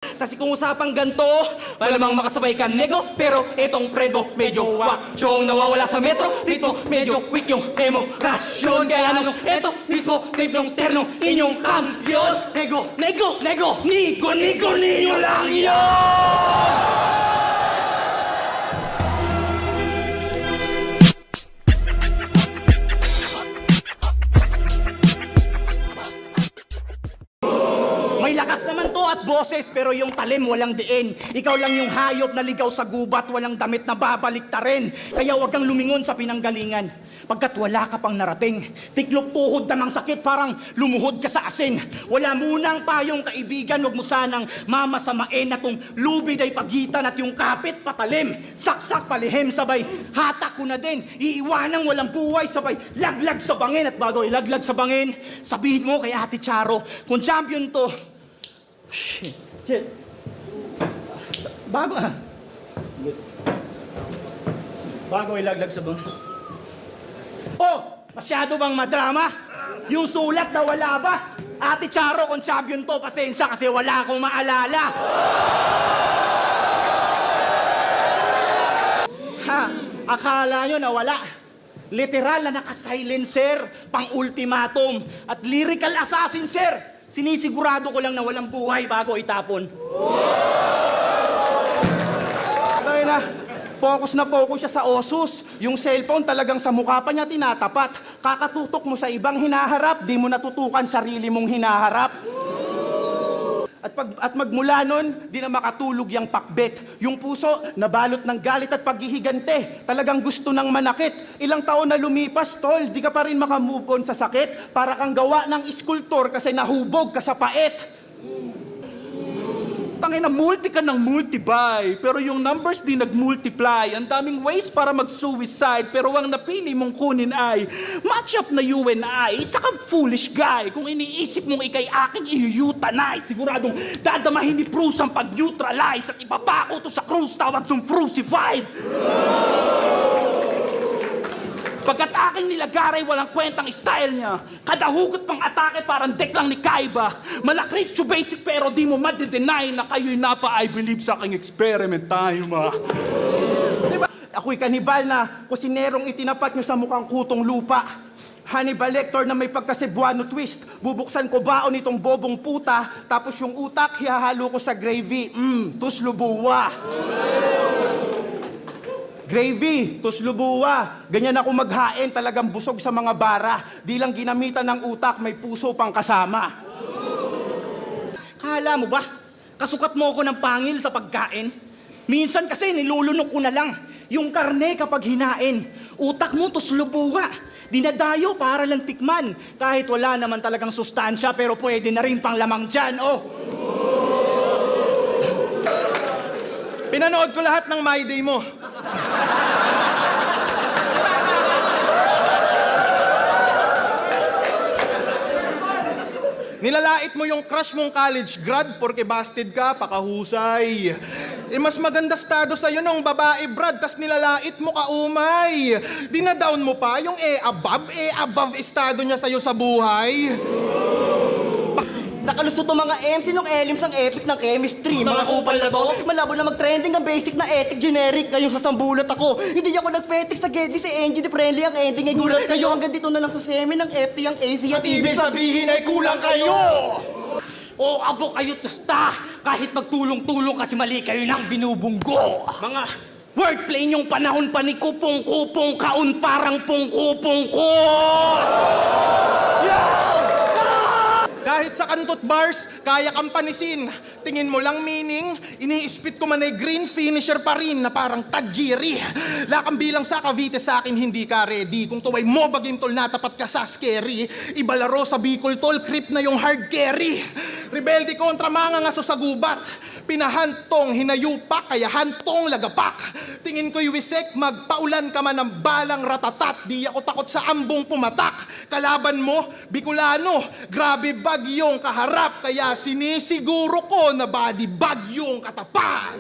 Kasi kung usapang ganto, malamang makasabay ka nego. Pero etong prebo, medyo wakchong nawawala sa metro. Ritmo, medyo quick yung emosyon. Kaya nung eto mismo, trip ng ternong inyong kampiyon. Nego, nigo, ninyo lang yun! May lakas naman to at boses, pero yung talim walang diin. Ikaw lang yung hayop na ligaw sa gubat, walang damit na babalik ta rin. Kaya wag kang lumingon sa pinanggalingan. Pagkat wala ka pang narating, tiklop tuhod na ng sakit, parang lumuhod ka sa asin. Wala munang payong kaibigan, wag mo sanang mamasamain na tong lubid ay pagitan at yung kapit patalim. Saksak palihim, sabay hatak ko na din. Iiwanang walang buhay, sabay laglag sa bangin. At bago ilaglag sa bangin, sabihin mo kay Ate Charo, kung champion to, Shit. Bago ilaglag sa bangin. Oh, masyado bang madrama? Yung sulat na wala ba? Ate Charo, kung champion to, pasensya kasi wala akong maalala. Ha, akala nyo na wala. Literal na naka-silencer, pang-ultimatum, at lyrical assassin, sir. Sinisigurado ko lang na walang buhay bago itapon. Kaya na. Focus na focus siya sa osus. Yung cellphone talagang sa mukha pa niya tinatapat. Kakatutok mo sa ibang hinaharap, di mo natutukan sarili mong hinaharap. At magmula nun, di na makatulog yung pakbet. Yung puso, nabalot ng galit at paghihigante. Talagang gusto ng manakit. Ilang taon na lumipas, tol, di ka pa rin makamove on sa sakit. Para kang gawa ng iskultor kasi nahubog ka sa pait. Tangina, multi ka ng multiply, pero yung numbers di nag-multiply. Ang daming ways para mag-suicide, pero ang napili mong kunin ay match up na you and I. Isa kang foolish guy. Kung iniisip mong ikay aking i-euthanize, siguradong dadamahin ni Bruce ang pag-neutralize at ipapako to sa cruise tawag ng crucified. Pagkat aking nilagaray, walang kwentang style niya. Kada hugot pang atake parang deck lang ni Kaiba. Malakris to basic pero di mo madi-deny na kayo'y napa-I believe sa aking experiment time, ah. Diba? Ako'y kanibal na kusinerong itinapat nyo sa mukhang kutong lupa. Hannibal Lecter na may pagka-Cebuano twist. Bubuksan ko baon itong bobong puta, tapos yung utak hihahalo ko sa gravy. Tuslubuwa. Gravy, tuslubuwa. Ganyan ako maghain, talagang busog sa mga bara. Di lang ginamitan ng utak, may puso pang kasama. Kala mo ba, kasukat mo ako ng pangil sa pagkain? Minsan kasi nilulunok ko na lang. Yung karne kapag hinain, utak mo tuslubuwa. Dinadayo para lang tikman. Kahit wala naman talagang sustansya, pero pwede na rin pang lamang dyan, oh. Pinanood ko lahat ng My Day mo. Nilalait mo yung crush mong college grad porque busted ka, pakahusay. Mas maganda estado sa'yo nung babae, Brad, tas nilalait mo kaumay. Dinadown mo pa yung above estado niya sa'yo sa buhay. Nakalusot ang mga MC nung elims ang epic ng chemistry. Mga kupal na to, malabo na mag-trending ang basic na ethic generic. Ngayon sasambulat ako, hindi ako nag-petik sa Geddy, si Angie di friendly ang ending ay gulat kayo. Hanggang dito na lang sa semi ng FT ang AC at ibig sabihin ay kulang kayo. O abo kayo tusta, kahit magtulong-tulong kasi mali kayo nang binubunggo. Mga wordplay niyong panahon pa ni kupong-kupong kaun parang pungkupong-ko. Kahit sa kantot bars, kaya kang panisin. Tingin mo lang meaning, ini-spit ko man ay green finisher pa rin na parang Tajiri. Lakang bilang sa Cavite sa akin, hindi ka ready. Kung tuway mo bagim tol natapat ka sa scary, ibalaro sa Bicol tol, creep na yung hard carry. Rebelde kontra mga ngaso sa gubat. Pinahantong, hinayupak, kaya hantong lagapak. Tingin ko'y wisek, magpaulan ka man ng balang ratatat. Di ako takot sa ambong pumatak. Kalaban mo, Bicolano, grabe bagyong kaharap. Kaya sinisiguro ko na body bagyong katapat.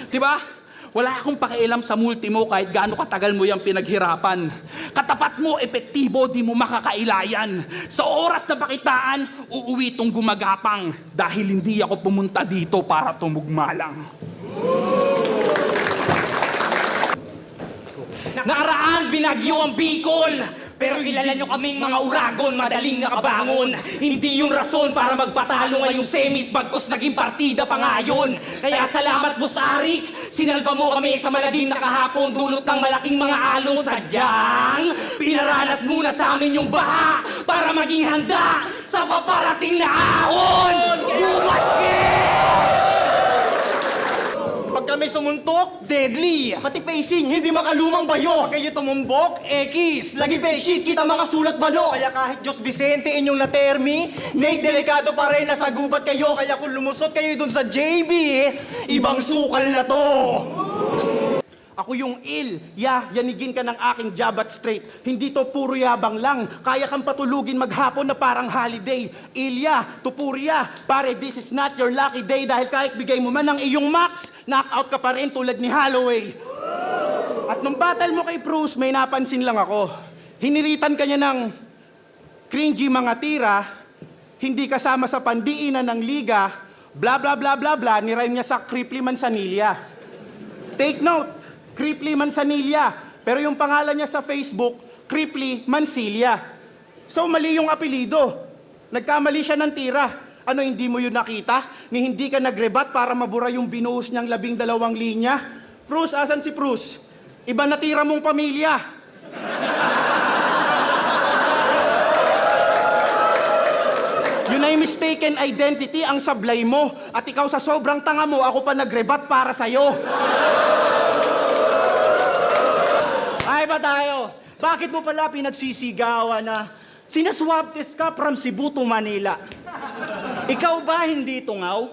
Diba? Wala akong pakialam sa multi mo kahit gaano katagal mo yung pinaghirapan. Katapat mo, epektibo, di mo makakailayan. Sa oras na pakitaan, uuwi tong gumagapang dahil hindi ako pumunta dito para tumugma lang. Nakaraan, binagyo ang Bicol. Pero kilala nyo kaming mga uragon, madaling nakabangon. Hindi yung rason para magpatalo ngayong semis, bagkos naging partida pa ngayon. Kaya salamat Boss Arik, sinalba mo kami sa malalim na kahapon, dulot ng malaking mga along sadyang. Pinaranas muna sa amin yung baha para maging handa sa paparating na ahon. Buwat Pag kami sumuntok, deadly. Pati pacing, hindi makalumang bayo. Pag kayo tumumbok, X. Lagi bedsheet, kita mga sulat balo. Kaya kahit Diyos Vicente inyong natermi, Nate, delikado pa rin, nasa gubat kayo. Kaya kung lumusot kayo dun sa JB, ibang sukal na to. Ako yung yanigin ka ng aking jabat straight. Hindi to puro yabang lang. Kaya kang patulugin maghapon na parang holiday. Ilya, tupurya, pare, this is not your lucky day. Dahil kahit bigay mo man ang iyong max, knockout ka pa rin tulad ni Holloway. At nung battle mo kay Bruce, may napansin lang ako. Hiniritan ka niya ng cringy mga tira, hindi kasama sa pandiinan ng liga, bla bla bla bla bla, nirime niya sa Cripply Manzanilla. Take note, Cripply Manzanilla. Pero yung pangalan niya sa Facebook, Cripply Mansilla. So mali yung apelido. Nagkamali siya ng tira. Ano, hindi mo yun nakita? Ni hindi ka nagrebat para mabura yung binuhos niyang 12 linya? Bruce, asan si Bruce? Iba na tira mong pamilya. Yun ay mistaken identity ang sablay mo. At ikaw sa sobrang tanga mo, ako pa nagrebat para sa'yo. Ay ba tayo? Bakit mo pala pinagsisigawan na sinaswab test ka from Cebu to Manila? Ikaw ba hindi tungaw?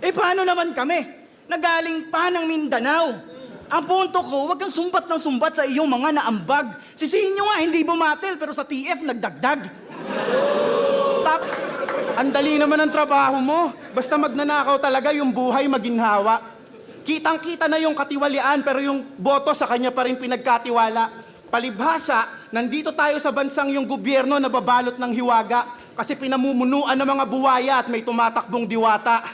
Eh paano naman kami? Nagaling pa ng Mindanao. Ang punto ko, wag kang sumbat ng sumbat sa iyong mga naambag. Sisihin nyo nga, hindi bumatel, pero sa TF nagdagdag. Ang dali naman ang trabaho mo. Basta magnanakaw talaga yung buhay maginhawa. Kitang-kita na yung katiwalian pero yung boto sa kanya pa rin pinagkatiwala. Palibhasa, nandito tayo sa bansang yung gobyerno na babalot ng hiwaga kasi pinamumunuan ng mga buwaya at may tumatakbong diwata.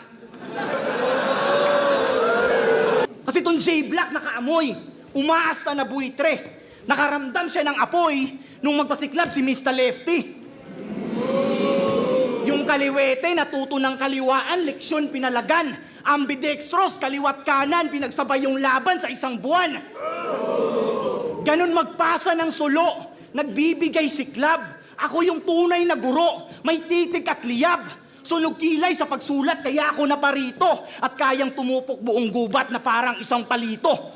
Kasi itong J-Black nakaamoy, umaasa na buitre. Nakaramdam siya ng apoy nung magpasiklab si Mr. Lefty. Yung kaliwete natuto ng kaliwaan, leksyon pinalagan. Ambidextrous, kaliwat kanan, pinagsabay yung laban sa isang buwan. Ganon magpasa ng sulo, nagbibigay siklab. Ako yung tunay na guro, may titik at liyab. Sunog kilay sa pagsulat, kaya ako naparito. At kayang tumupok buong gubat na parang isang palito.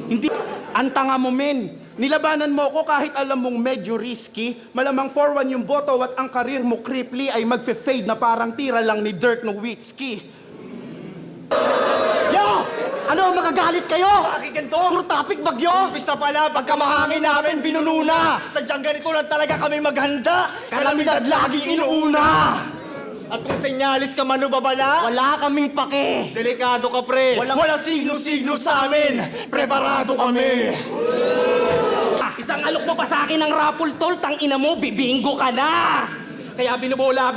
Hindi, ang tanga mo men. Nilabanan mo ko kahit alam mong medyo risky. Malamang 4-1 yung boto at ang karir mo Cripply ay magfe-fade na parang tira lang ni Dirk Nowitzki. Yo! Ano, magagalit kayo? Bakit ganito? Puro topic bagyo? Umpisa pala, pagka mahangin namin, binununa. Sadyang ganito lang talaga kami maghanda. Kalamidad laging inuuna. At kung senyalis ka mano babala, wala kaming pake. Delikado ka pre. Walang signo-signo sa amin. Preparado kami. Isang alok mo pa sa akin ng rapol tol, tang ina mo, bibinggo ka na! Kaya binubola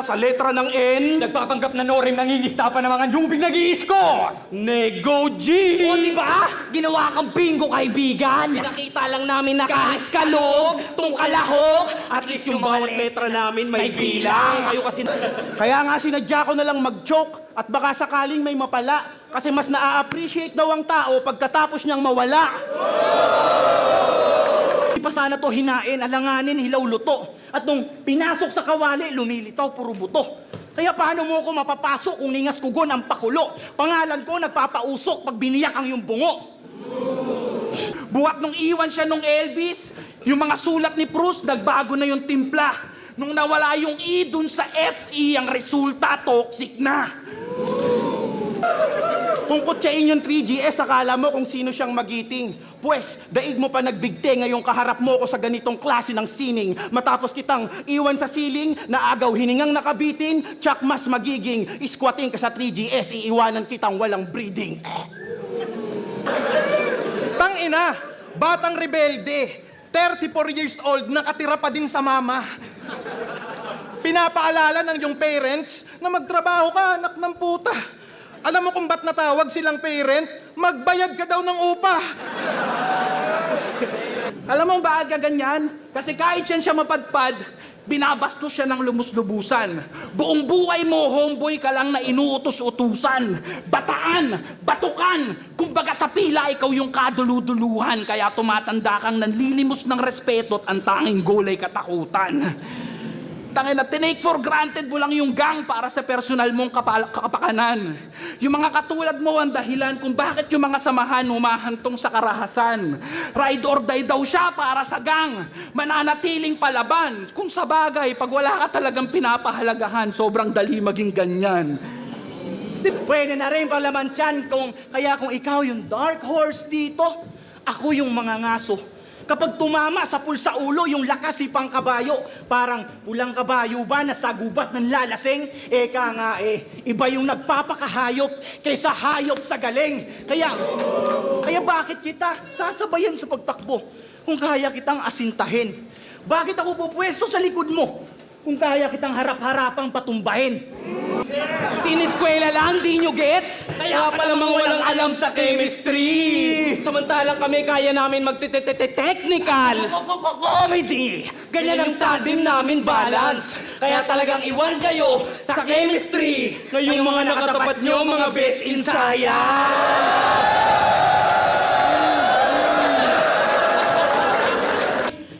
sa letra ng N. Nagpapanggap na Norim nangingista pa ng mga nubing nag-i-score! Nego G! O diba? Ginawa kang bingo kaibigan! Nakita lang namin na kahit kalog, tong kalahok, at least yung bawat letra namin may bilang. Kayo kasi... Kaya nga sinadya ko na lang mag-joke at baka sakaling may mapala kasi mas na-appreciate daw ang tao pagkatapos niyang mawala. Di pa sana to hinain, alanganin, hilaw luto. At nung pinasok sa kawali, lumilitaw, puro buto. Kaya paano mo ko mapapasok kung ningas kugon ang pakulo? Pangalan ko nagpapausok pag biniyak ang yung bungo. Buwak nung iwan siya nung Elvis, yung mga sulat ni Bruce, nagbago na yung timpla. Nung nawala yung E dun sa FE, ang resulta, toxic na. Kung kutsain yung 3GS, akala mo kung sino siyang magiting. Pwes, daig mo pa nagbigte ngayong kaharap mo ko sa ganitong klase ng sining. Matapos kitang iwan sa siling, naagaw hiningang nakabitin, tsak mas magiging, isquating ka sa 3GS, iiwanan kitang walang breathing. Tangina, batang rebelde, 34 years old, nakatira pa din sa mama. Pinapaalala ng iyong parents na magtrabaho ka, anak ng puta. Alam mo kung ba't natawag silang parent? Magbayad ka daw ng upa. Alam mo bakit ganyan? Kasi kahit siya mapadpad, binabastos siya ng lumus-lubusan. Buong buhay mo, homeboy ka lang na inuutos-utusan. Bataan, batukan, kumbaga sa pila, ikaw yung kaduluduluhan. Kaya tumatanda kang nanlilimos ng respeto at ang tanging goal ay katakutan. Tangina, tinake for granted mo lang yung gang para sa personal mong kapakanan. Yung mga katulad mo ang dahilan kung bakit yung mga samahan humahantong sa karahasan. Ride or die daw siya para sa gang. Mananatiling palaban. Kung sa bagay, pag wala ka talagang pinapahalagahan, sobrang dali maging ganyan. Pwede na rin palamantiyan kaya kung ikaw yung dark horse dito, ako yung mga ngaso. Kapag tumama sa pulsa ulo, yung lakas ipang kabayo. Parang pulang kabayo ba na sa gubat ng lalasing? Eka nga iba yung nagpapakahayop kaysa hayop sa galing. Kaya bakit kita sasabayan sa pagtakbo kung kaya kitang asintahin? Bakit ako pupwesto sa likod mo kung kaya kitang harap-harapang patumbahin? Siniskwela lang, di nyo gets? Kaya pala mga walang alam sa chemistry. Samantalang kami kaya namin mag-technical. Comedy! Ganyan ang tandem namin balance. Kaya talagang iwan kayo sa chemistry. Ngayong mga nakatapat nyo, mga best in science.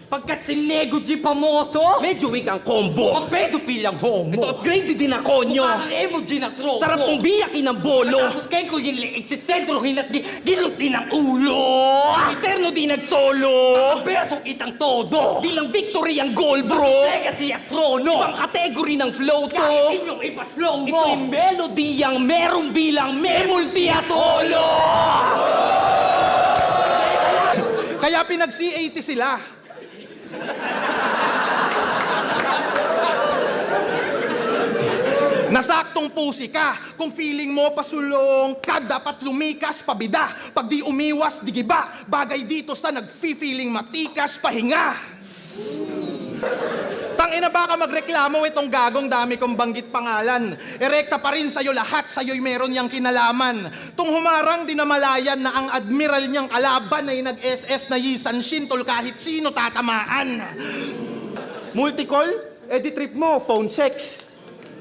Pagkat si Nego G Pamoso, Medyo weak ang combo. magpedopil ang homo. Ito upgrade din ako nyo. Parang emoji na tropo. Sarap pong biyakin ng bolo. Tapos kayo ko yung liig si sentro hinat gilutin ang ulo. Eterno di nagsolo. Ang bersong itang todo. Di lang victory ang goal, bro. Legacy at trono. Ibang kategory ng flow to. Kahit inyong ipaslow mo. Ito'y melodiyang merong bilang may multi-atolo. Kaya pinag-C80 sila. Nasaktong pusi ka. Kung feeling mo pasulong ka, dapat lumikas, pabida. Pag di umiwas, di giba. Bagay dito sa nagfi-feeling matikas, pahinga. Tangina, baka magreklamo itong gagong dami kong banggit pangalan. Erekta pa rin sa'yo lahat, sa'yo'y meron niyang kinalaman. Tung humarang di namalayan na ang admiral niyang kalaban ay nag-SS na Yisan Shintol kahit sino tatamaan. Multicall? Trip mo, phone sex.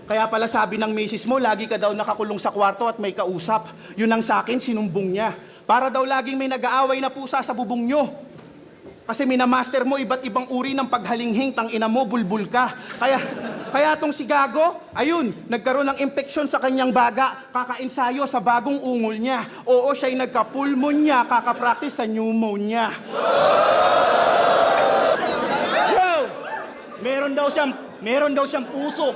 Kaya pala sabi ng misis mo, lagi ka daw nakakulong sa kwarto at may kausap. Yun ang sa akin, sinumbong niya. Para daw laging may nag-aaway na pusa sa bubong nyo. Kasi minamaster mo iba't ibang uri ng paghalinghing, tang ina mo, bulbul ka. Kaya tong si Gago, ayun, nagkaroon ng impeksyon sa kanyang baga, kakainsayo sa bagong ungol niya. Oo, siya'y nagka-pulmonya, kakapractice sa pneumonia. Yo! Meron daw siyang puso.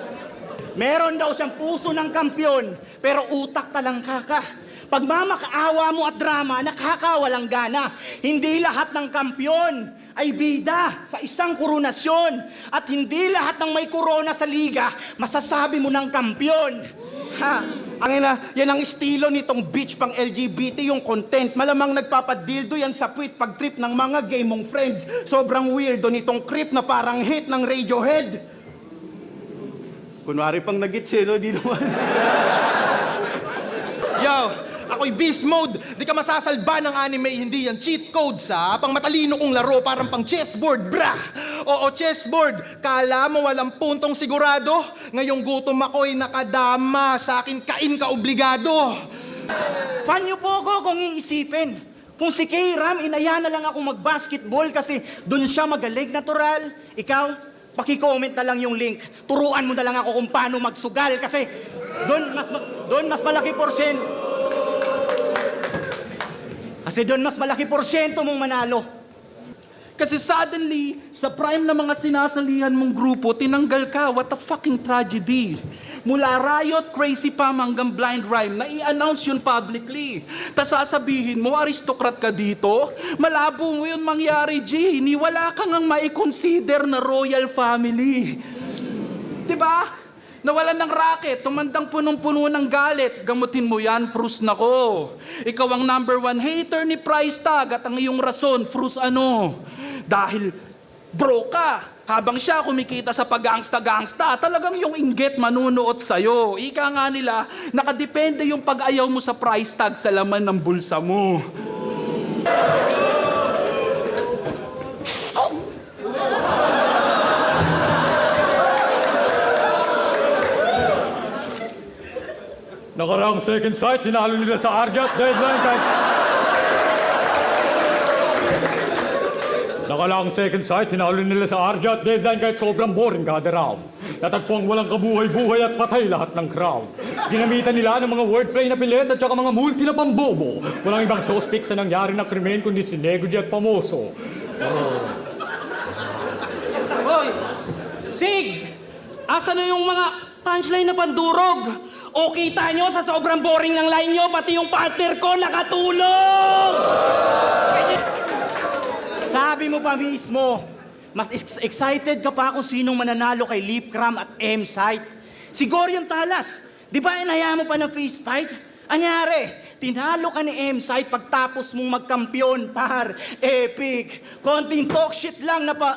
Meron daw siyang puso ng kampyon, pero utak talangka ka. Pag mamakaawa mo at drama, nakakawalang gana. Hindi lahat ng kampyon ay bida sa isang koronasyon. At hindi lahat ng may korona sa liga, masasabi mo ng kampyon. Yan ang estilo nitong bitch pang LGBT yung content. Malamang nagpapadildo yan sa tweet pag trip ng mga gay mong friends. Sobrang weirdo nitong creep na parang hit ng Radiohead. Kunwari pang nag-gits no? Di naman. Yo, ako'y beast mode. Di ka masasalba ng anime, hindi yan cheat code sa pang matalino kong laro, parang pang chessboard, bra. Oo, chessboard. Kala mo walang puntong sigurado? Ngayong gutom ako'y nakadama. Sa akin, kain ka obligado. Fan niyo po ako kung iisipin. Kung si K-Ram, inaya na lang ako mag-basketball kasi doon siya magaling natural. Ikaw, paki-comment na lang yung link. Turuan mo na lang ako kung paano magsugal kasi doon mas malaki porsyento. Kasi doon mas malaki porsyento mong manalo. Kasi suddenly, sa prime na mga sinasalihan mong grupo, tinanggal ka. What a fucking tragedy. Mula Riot, Crazy Pam hanggang Blind Rhyme, na i-announce yun publicly. Tas sasabihin mo, aristocrat ka dito? Malabo mo yun mangyari, G. Wala kang ang mai-consider na royal family. Diba? Nawalan ng racket, tumandang punong-puno ng galit. Gamutin mo yan, Frus nako. Ikaw ang number 1 hater ni Price Tag at ang iyong rason, Frus ano? Dahil bro ka. Habang siya kumikita sa pag-gangsta-gangsta, talagang yung inggit manunuot sa'yo. Ika nga nila, nakadepende yung pag-ayaw mo sa price tag sa laman ng bulsa mo. Nakaraang second sight, tinalo nila sa Arjat deadline kahit... Nakaraang second sight, tinalo nila sa Arjat deadline kahit sobrang boring kada round. Natagpuang walang kabuhay-buhay at patay lahat ng crowd. Ginamitan nila ng mga wordplay na pilit at saka mga multi na pambobo. Walang ibang suspect sa nangyari na krimen kundi si Negudi at Pamoso. Hoy! Sig! Asa na yung mga punchline na pandurog? O kita nyo sa sobrang boring ng line nyo, pati yung partner ko nakatulog! Sabi mo pa mismo, mas excited ka pa kung sinong mananalo kay Lip Cram at M-Site. Si Gorion Talas, di ba inaya mo pa ng fist fight? Anyari, tinalo ka ni M-Site pagtapos mong magkampiyon, par. Epic. Konting talk shit lang na pa,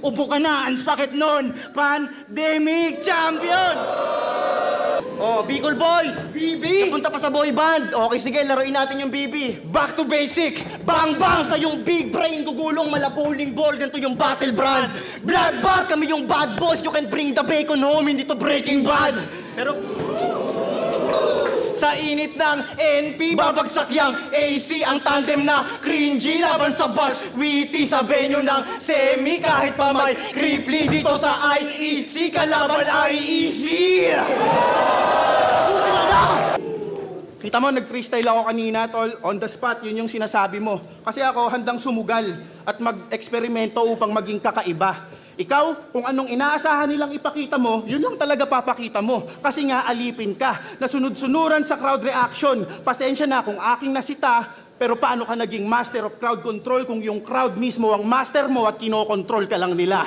ubo ka na, ang sakit nun. Pandemic champion! Oh, Bicol Boys! BB! Punta pa sa boy band. Okay, sige, laruin natin yung BB. Back to basic! Bang bang sa yung big brain, gugulong malabuling ball, ganito yung battle brand. Bloodbath, kami yung bad boys, you can bring the bacon home, hindi to Breaking Bad. Pero... Sa init ng NP, Babagsak yang AC, ang tandem na cringy, laban sa bars, witty sa venue ng semi, kahit pa may creeply dito sa IEC, kalaban IEC. Puta na! Kita mo, nag-freestyle ako kanina, tol. On the spot, yun yung sinasabi mo. Kasi ako, handang sumugal at mag-eksperimento upang maging kakaiba. Ikaw, kung anong inaasahan nilang ipakita mo, yun lang talaga papakita mo. Kasi nga, alipin ka. Nasunod-sunuran sa crowd reaction. Pasensya na kung aking nasita, pero paano ka naging master of crowd control kung yung crowd mismo ang master mo at kinokontrol ka lang nila?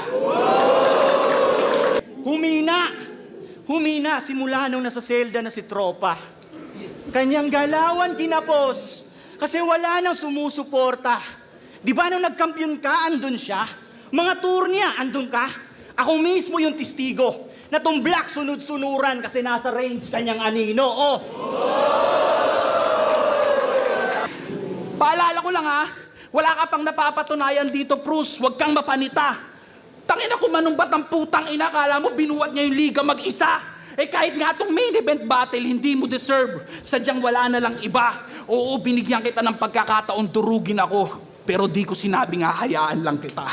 Humina simula nung nasa selda na si Tropa. Kanyang galawan kinapos kasi wala nang sumusuporta. Di ba nung nagkampiyon ka, andun siya? Mga tour niya, andun ka? Ako mismo yung testigo na tumblak sunod-sunuran kasi nasa range kanyang anino. Oh! Paalala ko lang ha, wala ka pang napapatunayan dito, Prus. Huwag kang mapanita. Tangina ko manumbat ang putang ina, kala mo binuwat niya yung liga mag-isa. Eh kahit nga itong main event battle, hindi mo deserve. Sadyang wala na lang iba. Oo, binigyan kita ng pagkakataon, durugin ako. Pero di ko sinabing hahayaan lang kita.